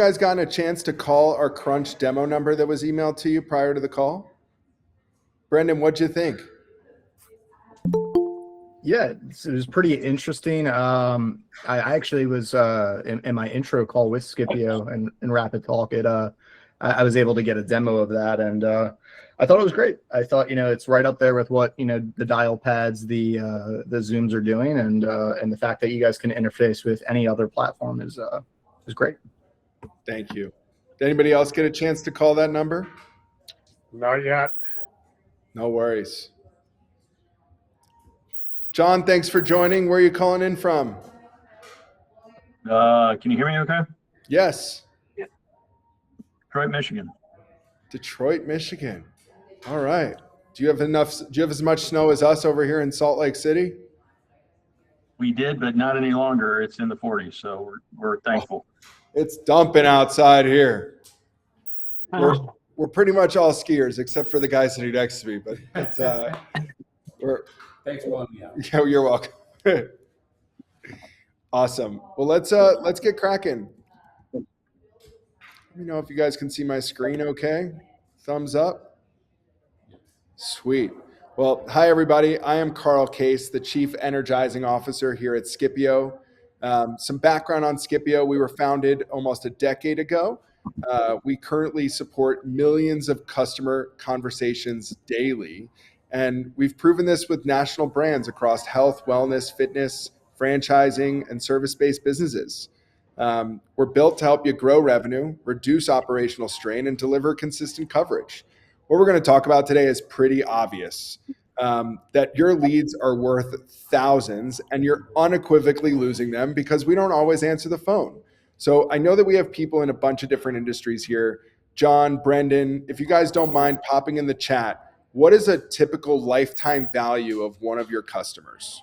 Guys gotten a chance to call our Crunch demo number that was emailed to you prior to the call? Brendan, what'd you think? Yeah, it was pretty interesting. I actually was in my intro call with Skipio and Rapid Talk. I was able to get a demo of that, and I thought it was great. I thought it's right up there with what the dial pads, the Zooms are doing, and the fact that you guys can interface with any other platform is great. Thank you. Did anybody else get a chance to call that number? Not yet. No worries. John, thanks for joining. Where are you calling in from? Can you hear me okay? Yes. Detroit, Michigan. Detroit, Michigan. All right. Do you have as much snow as us over here in Salt Lake City? We did, but not any longer. It's in the 40s, so we're thankful. It's dumping outside here. We're pretty much all skiers except for the guy sitting next to me, but it's Thanks for letting me out. Yeah, you're welcome. Awesome. Well, let's get cracking. Let me know if you guys can see my screen okay. Thumbs up. Sweet. Well, hi everybody. I am Carl Case, the Chief Energizing Officer here at Skipio. Some background on Skipio. We were founded almost a decade ago. We currently support millions of customer conversations daily. And we've proven this with national brands across health, wellness, fitness, franchising, and service-based businesses. We're built to help you grow revenue, reduce operational strain, and deliver consistent coverage. What we're going to talk about today is pretty obvious, that your leads are worth thousands and you're unequivocally losing them because we don't always answer the phone. So I know that we have people in a bunch of different industries here. John, Brendan, if you guys don't mind popping in the chat, what is a typical lifetime value of one of your customers?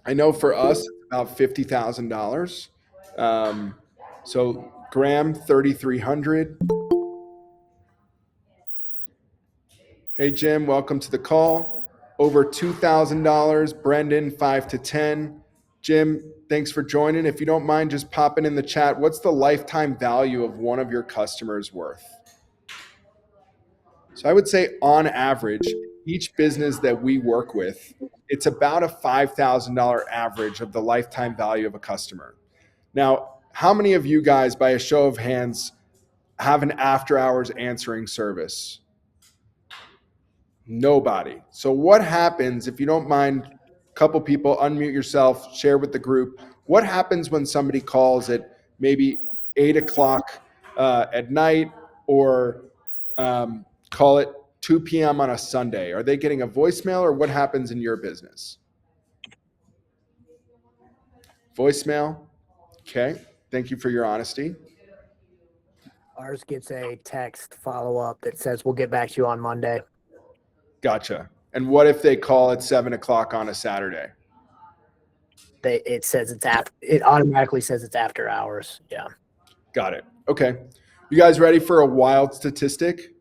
I know for us, it's about $50,000. So Graham, 3,300. Hey, Jim, welcome to the call. Over $2,000. Brendan, 5 to 10. Jim, thanks for joining. If you don't mind just popping in the chat, what's the lifetime value of one of your customers worth? So I would say on average, each business that we work with, it's about a $5,000 average of the lifetime value of a customer. Now, how many of you guys, by a show of hands, have an after hours answering service? Nobody. So what happens, if you don't mind, a couple people, unmute yourself, share with the group. What happens when somebody calls at maybe 8 o'clock at night or call it 2 p.m. on a Sunday? Are they getting a voicemail or what happens in your business? Voicemail. Okay. Thank you for your honesty. Ours gets a text follow-up that says, we'll get back to you on Monday. Gotcha. And what if they call at 7 o'clock on a Saturday? It automatically says it's after hours. Yeah. Got it. Okay. You guys ready for a wild statistic?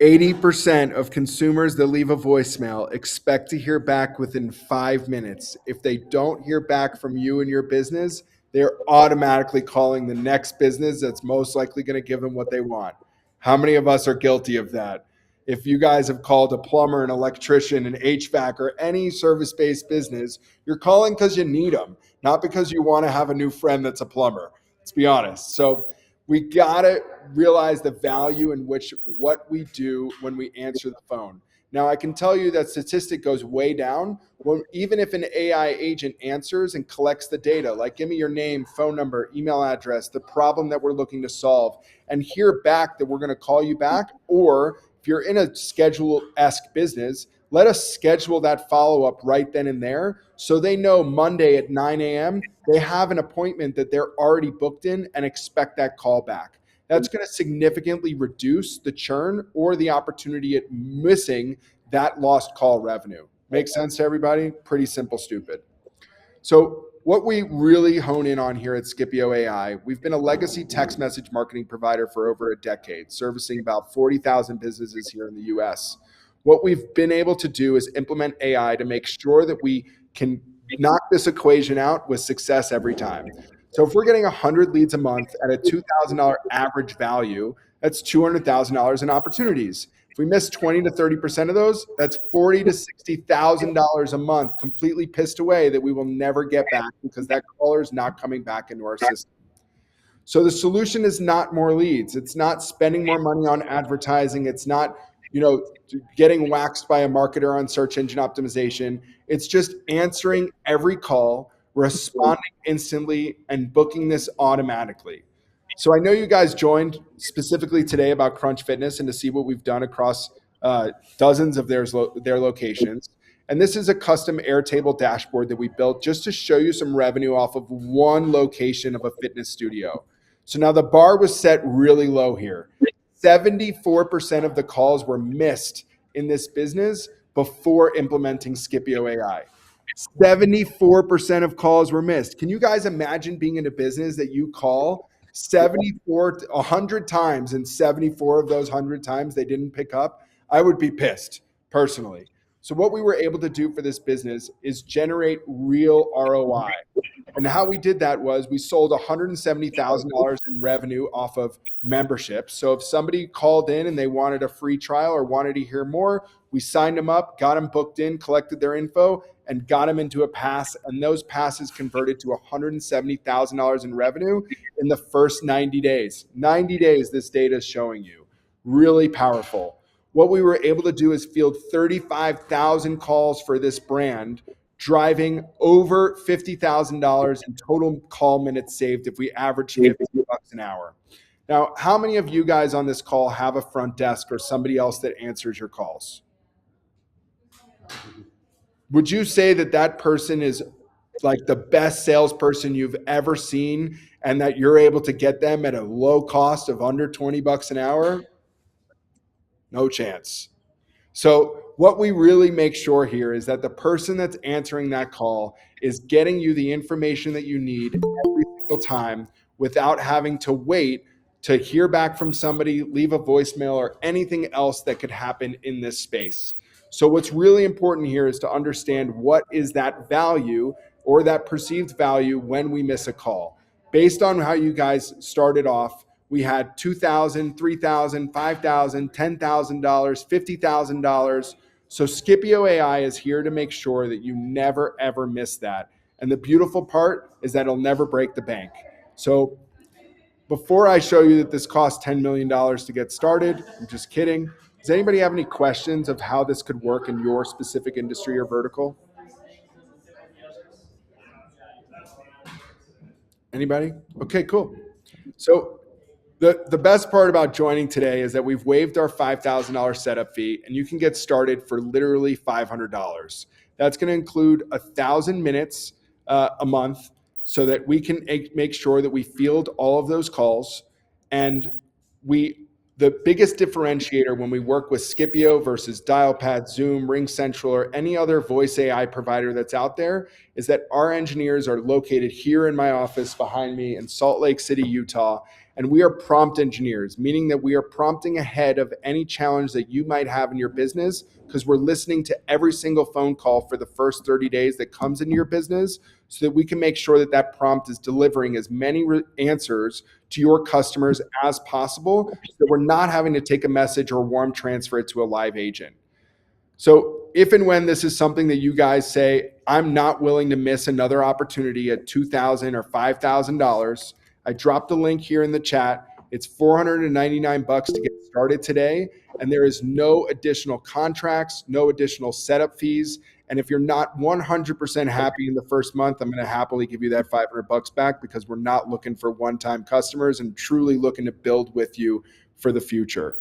80% of consumers that leave a voicemail expect to hear back within 5 minutes. If they don't hear back from you and your business, they're automatically calling the next business that's most likely going to give them what they want. How many of us are guilty of that? If you guys have called a plumber, an electrician, an HVAC, or any service-based business, you're calling because you need them, not because you want to have a new friend that's a plumber. Let's be honest. So we got to realize the value in what we do when we answer the phone. Now, I can tell you that statistic goes way down when even if an AI agent answers and collects the data, like give me your name, phone number, email address, the problem that we're looking to solve, and hear back that we're going to call you back, or if you're in a schedule-esque business, let us schedule that follow-up right then and there so they know Monday at 9 a.m. they have an appointment that they're already booked in and expect that call back. That's going to significantly reduce the churn or the opportunity at missing that lost call revenue. Make sense to everybody? Pretty simple, stupid. So what we really hone in on here at Skipio AI, we've been a legacy text message marketing provider for over a decade, servicing about 40,000 businesses here in the US. What we've been able to do is implement AI to make sure that we can knock this equation out with success every time. So if we're getting 100 leads a month at a $2,000 average value, that's $200,000 in opportunities. If we miss 20 to 30% of those, that's $40,000 to $60,000 a month completely pissed away that we will never get back because that caller is not coming back into our system. So the solution is not more leads. It's not spending more money on advertising. It's not, getting waxed by a marketer on search engine optimization. It's just answering every call, responding instantly, and booking this automatically. So I know you guys joined specifically today about Crunch Fitness and to see what we've done across dozens of their locations. And this is a custom Airtable dashboard that we built just to show you some revenue off of one location of a fitness studio. So now the bar was set really low here. 74% of the calls were missed in this business before implementing Skipio AI. 74% of calls were missed. Can you guys imagine being in a business that you call 100 times and 74 of those 100 times they didn't pick up? I would be pissed personally. So what we were able to do for this business is generate real ROI. And how we did that was we sold $170,000 in revenue off of memberships. So if somebody called in and they wanted a free trial or wanted to hear more, we signed them up, got them booked in, collected their info, and got them into a pass. And those passes converted to $170,000 in revenue in the first 90 days. 90 days, this data is showing you. Really powerful. What we were able to do is field 35,000 calls for this brand, driving over $50,000 in total call minutes saved if we average $50 an hour. Now, how many of you guys on this call have a front desk or somebody else that answers your calls? Would you say that that person is like the best salesperson you've ever seen and that you're able to get them at a low cost of under $20 an hour? No chance. So what we really make sure here is that the person that's answering that call is getting you the information that you need every single time without having to wait to hear back from somebody, leave a voicemail, or anything else that could happen in this space. So what's really important here is to understand what is that value or that perceived value when we miss a call. Based on how you guys started off, we had $2,000, $3,000, $5,000, $10,000, $50,000. So Skipio AI is here to make sure that you never, ever miss that. And the beautiful part is that it'll never break the bank. So before I show you that this costs $10 million to get started, I'm just kidding. Does anybody have any questions of how this could work in your specific industry or vertical? Anybody? Okay, cool. So the best part about joining today is that we've waived our $5,000 setup fee and you can get started for literally $500. That's going to include 1,000 minutes a month so that we can make sure that we field all of those calls. And the biggest differentiator when we work with Skipio versus Dialpad, Zoom, RingCentral, or any other voice AI provider that's out there is that our engineers are located here in my office behind me in Salt Lake City, Utah. And we are prompt engineers, meaning that we are prompting ahead of any challenge that you might have in your business because we're listening to every single phone call for the first 30 days that comes into your business so that we can make sure that that prompt is delivering as many answers to your customers as possible so that we're not having to take a message or warm transfer it to a live agent. So if and when this is something that you guys say, I'm not willing to miss another opportunity at $2,000 or $5,000, I dropped the link here in the chat. It's $499 to get started today. And there is no additional contracts, no additional setup fees. And if you're not 100% happy in the first month, I'm going to happily give you that $500 back because we're not looking for one-time customers and truly looking to build with you for the future.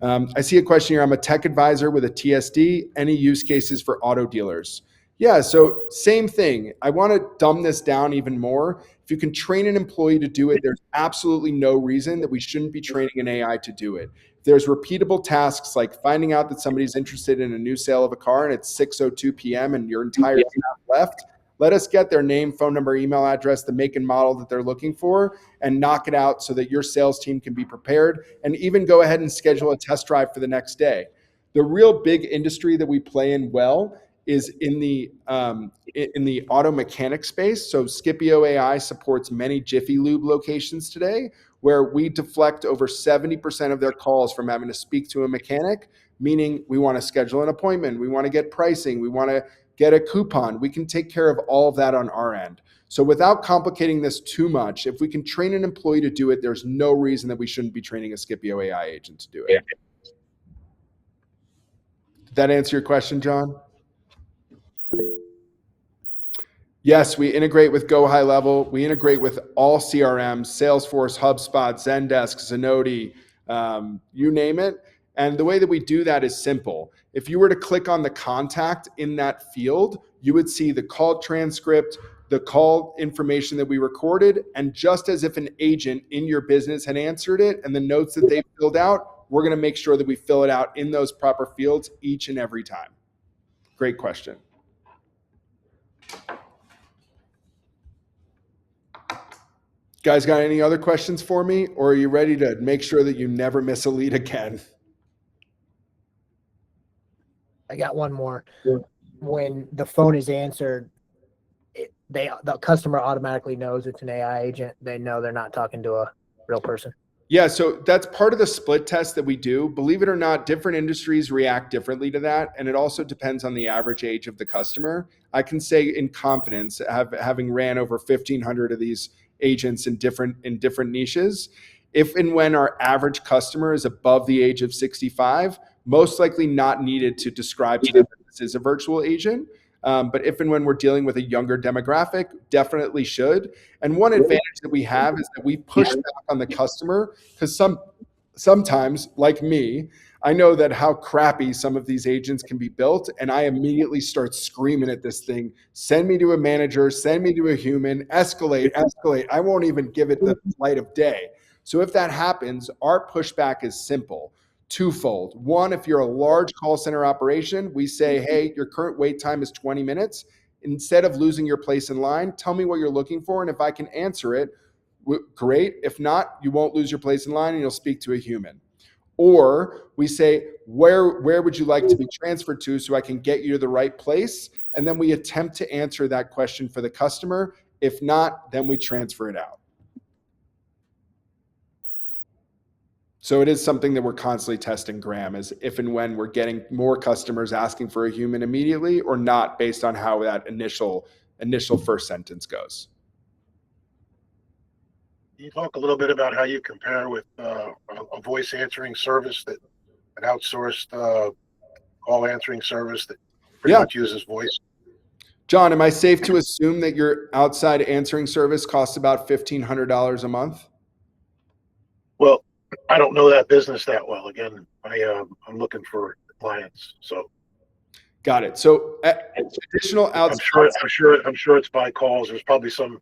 I see a question here. I'm a tech advisor with a TSD. Any use cases for auto dealers? Yeah, so same thing. I want to dumb this down even more. If you can train an employee to do it, there's absolutely no reason that we shouldn't be training an AI to do it. If there's repeatable tasks like finding out that somebody's interested in a new sale of a car and it's 6:02 p.m. and your entire staff left, let us get their name, phone number, email address, the make and model that they're looking for, and knock it out so that your sales team can be prepared and even go ahead and schedule a test drive for the next day. The real big industry that we play in well is in the auto mechanic space. So Skipio AI supports many Jiffy Lube locations today, where we deflect over 70% of their calls from having to speak to a mechanic, meaning we want to schedule an appointment, we want to get pricing, we want to get a coupon. We can take care of all of that on our end. So without complicating this too much, if we can train an employee to do it, there's no reason that we shouldn't be training a Skipio AI agent to do it. Did that answer your question, John? Yes, we integrate with Go High Level. We integrate with all CRMs, Salesforce, HubSpot, Zendesk, Zenoti, you name it. And the way that we do that is simple. If you were to click on the contact in that field, you would see the call transcript, the call information that we recorded, and just as if an agent in your business had answered it and the notes that they filled out, we're going to make sure that we fill it out in those proper fields each and every time. Great question. Guys, got any other questions for me, or are you ready to make sure that you never miss a lead again? I got one more. When the phone is answered, the customer automatically knows it's an AI agent. They know they're not talking to a real person. Yeah, so that's part of the split test that we do. Believe it or not, different industries react differently to that, and it also depends on the average age of the customer. I can say in confidence, having ran over 1,500 of these agents in different niches, if and when our average customer is above the age of 65, most likely not needed to describe to them that this is a virtual agent. But if and when we're dealing with a younger demographic, definitely should. And one advantage that we have is that we push back on the customer, because sometimes, like me, I know that how crappy some of these agents can be built, and I immediately start screaming at this thing, send me to a manager, send me to a human, escalate. I won't even give it the light of day. So if that happens, our pushback is simple. Twofold. One, if you're a large call center operation, we say, hey, your current wait time is 20 minutes. Instead of losing your place in line, tell me what you're looking for. And if I can answer it, great. If not, you won't lose your place in line and you'll speak to a human. Or we say, where would you like to be transferred to so I can get you to the right place? And then we attempt to answer that question for the customer. If not, then we transfer it out. So it is something that we're constantly testing, Graham, is if and when we're getting more customers asking for a human immediately or not, based on how that initial first sentence goes. Can you talk a little bit about how you compare with a voice answering service, that an outsourced call answering service that pretty much uses voice? John, am I safe to assume that your outside answering service costs about $1,500 a month? Well, I don't know that business that well. Again, I'm looking for clients. So got it. So additional outside. I'm sure it's by calls. There's probably some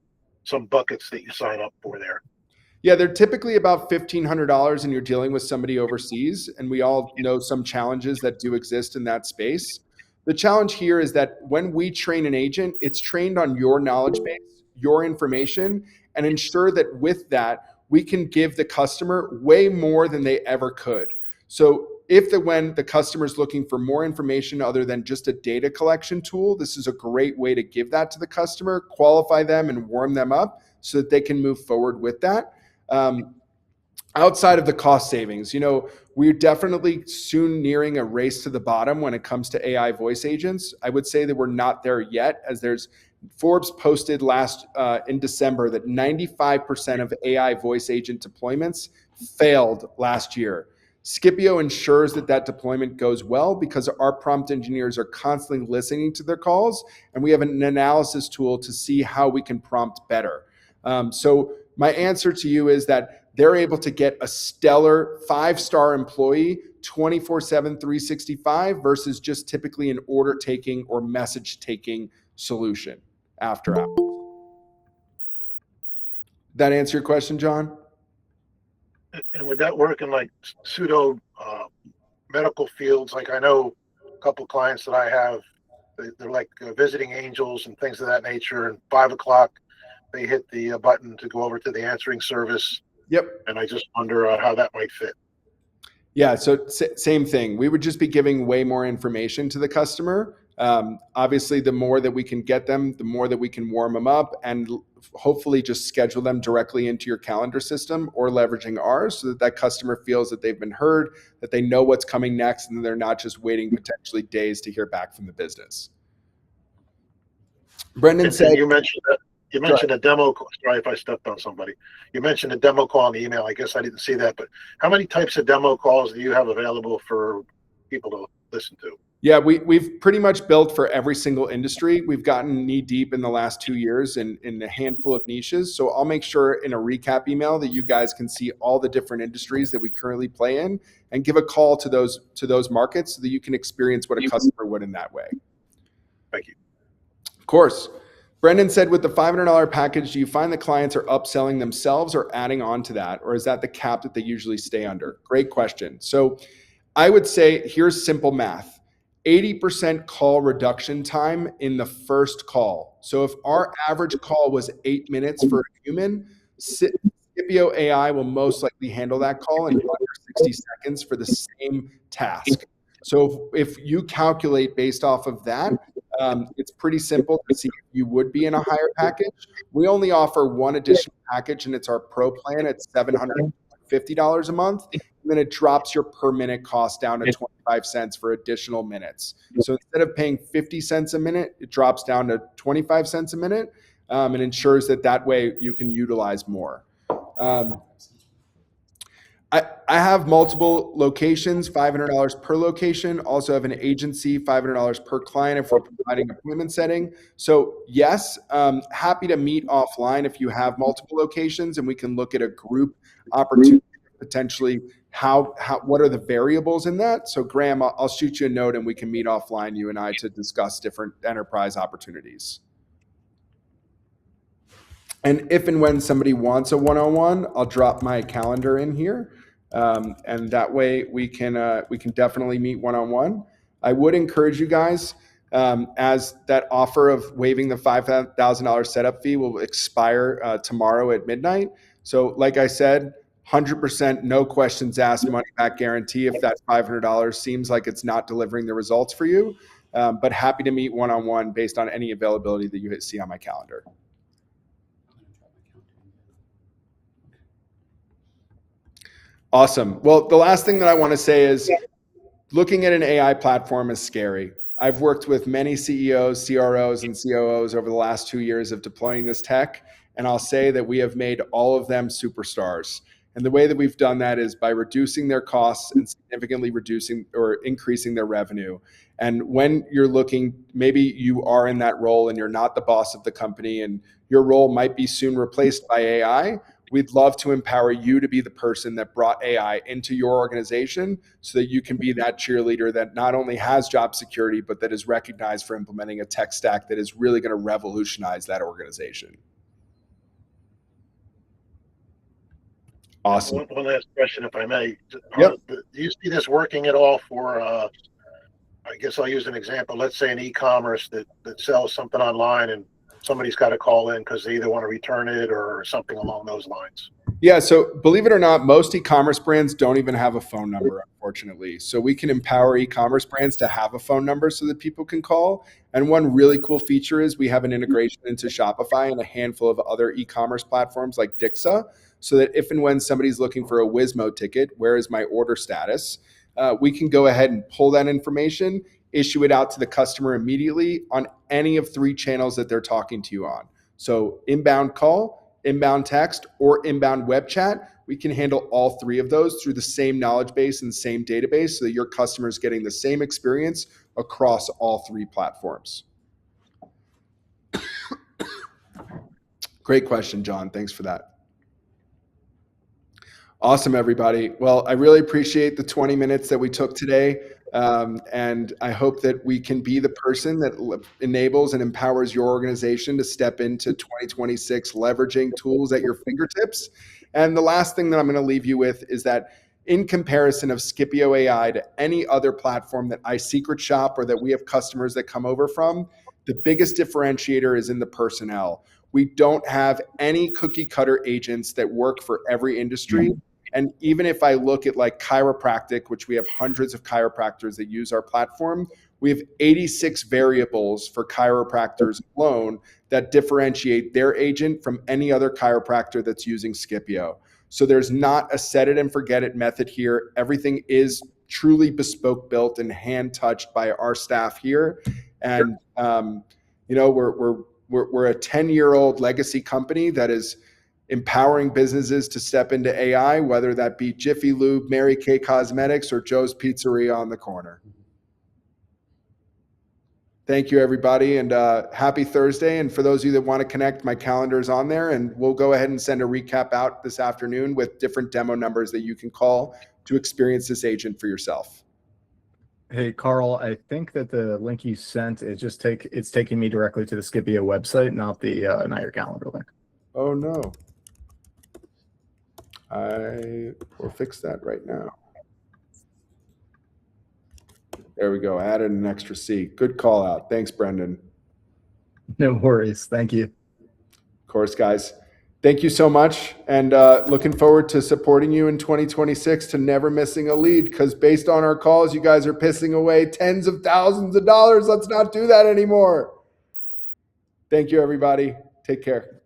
buckets that you sign up for there. Yeah, they're typically about $1,500, and you're dealing with somebody overseas. And we all know some challenges that do exist in that space. The challenge here is that when we train an agent, it's trained on your knowledge base, your information, and ensure that with that, we can give the customer way more than they ever could. So when the customer is looking for more information other than just a data collection tool, this is a great way to give that to the customer, qualify them and warm them up so that they can move forward with that. Outside of the cost savings, we're definitely soon nearing a race to the bottom when it comes to AI voice agents. I would say that we're not there yet, as Forbes posted in December that 95% of AI voice agent deployments failed last year. Skipio ensures that deployment goes well because our prompt engineers are constantly listening to their calls, and we have an analysis tool to see how we can prompt better. So my answer to you is that they're able to get a stellar 5-star employee 24/7, 365 versus just typically an order taking or message taking solution after hours. That answer your question, John? And would that work in like pseudo medical fields? Like I know a couple clients that I have, they're like visiting angels and things of that nature. And 5 o'clock, they hit the button to go over to the answering service. Yep. And I just wonder how that might fit. Yeah, so same thing. We would just be giving way more information to the customer. Obviously, the more that we can get them, the more that we can warm them up and hopefully just schedule them directly into your calendar system or leveraging ours so that that customer feels that they've been heard, that they know what's coming next, and they're not just waiting potentially days to hear back from the business. Brendan said, and you mentioned that. You mentioned a demo call. Sorry if I stepped on somebody. You mentioned a demo call in the email. I guess I didn't see that, but how many types of demo calls do you have available for people to listen to? Yeah, we've pretty much built for every single industry. We've gotten knee deep in the last 2 years in a handful of niches. So I'll make sure in a recap email that you guys can see all the different industries that we currently play in and give a call to those markets so that you can experience what a customer would in that way. Thank you. Of course. Brendan said, with the $500 package, do you find the clients are upselling themselves or adding on to that? Or is that the cap that they usually stay under? Great question. So I would say here's simple math. 80% call reduction time in the first call. So if our average call was 8 minutes for a human, Skipio AI will most likely handle that call in under 60 seconds for the same task. So if you calculate based off of that, it's pretty simple to see if you would be in a higher package. We only offer one additional package, and it's our Pro plan at $750 a month. And then it drops your per minute cost down to 25 cents for additional minutes. So instead of paying 50 cents a minute, it drops down to 25 cents a minute, and ensures that way you can utilize more. I have multiple locations, $500 per location. Also have an agency, $500 per client if we're providing appointment setting. So yes, happy to meet offline if you have multiple locations, and we can look at a group opportunity, potentially what are the variables in that. So Graham, I'll shoot you a note and we can meet offline, you and I, to discuss different enterprise opportunities. And if and when somebody wants a one-on-one, I'll drop my calendar in here. And that way we can definitely meet one-on-one. I would encourage you guys, as that offer of waiving the $5,000 setup fee will expire tomorrow at midnight. So like I said, 100% no questions asked, money back guarantee if that $500 seems like it's not delivering the results for you. But happy to meet one-on-one based on any availability that you see on my calendar. Awesome. Well, the last thing that I want to say is looking at an AI platform is scary. I've worked with many CEOs, CROs, and COOs over the last 2 years of deploying this tech, and I'll say that we have made all of them superstars. And the way that we've done that is by reducing their costs and significantly reducing or increasing their revenue. And when you're looking, maybe you are in that role and you're not the boss of the company and your role might be soon replaced by AI, we'd love to empower you to be the person that brought AI into your organization so that you can be that cheerleader that not only has job security, but that is recognized for implementing a tech stack that is really going to revolutionize that organization. Awesome. One last question, if I may. Yep. Do you see this working at all for, I guess I'll use an example. Let's say an e-commerce that sells something online and somebody's got to call in because they either want to return it or something along those lines. Yeah, so believe it or not, most e-commerce brands don't even have a phone number, unfortunately. So we can empower e-commerce brands to have a phone number so that people can call. And one really cool feature is we have an integration into Shopify and a handful of other e-commerce platforms like Dixa, so that if and when somebody's looking for a WISMO ticket, where is my order status, we can go ahead and pull that information, issue it out to the customer immediately on any of 3 channels that they're talking to you on. So inbound call, inbound text, or inbound web chat. We can handle all 3 of those through the same knowledge base and same database so that your customer is getting the same experience across all 3 platforms. Great question, John. Thanks for that. Awesome, everybody. Well, I really appreciate the 20 minutes that we took today. And I hope that we can be the person that enables and empowers your organization to step into 2026 leveraging tools at your fingertips. And the last thing that I'm going to leave you with is that in comparison of Skipio AI to any other platform that I secret shop or that we have customers that come over from, the biggest differentiator is in the personnel. We don't have any cookie cutter agents that work for every industry. And even if I look at like chiropractic, which we have hundreds of chiropractors that use our platform, We have 86 variables for chiropractors alone that differentiate their agent from any other chiropractor that's using Skipio. So there's not a set it and forget it method here. Everything is truly bespoke built and hand touched by our staff here. And, we're a 10-year-old legacy company that is empowering businesses to step into AI, whether that be Jiffy Lube, Mary Kay Cosmetics, or Joe's Pizzeria on the corner. Thank you, everybody, and happy Thursday. And for those of you that want to connect, my calendar is on there, and we'll go ahead and send a recap out this afternoon with different demo numbers that you can call to experience this agent for yourself. Hey, Carl, I think that the link you sent it's taking me directly to the Skipio website, not your calendar link. Oh no. I will fix that right now. There we go. Added an extra C. Good call out. Thanks, Brendan. No worries. Thank you. Of course, guys. Thank you so much. And looking forward to supporting you in 2026 to never missing a lead, because based on our calls, you guys are pissing away tens of thousands of dollars. Let's not do that anymore. Thank you, everybody. Take care.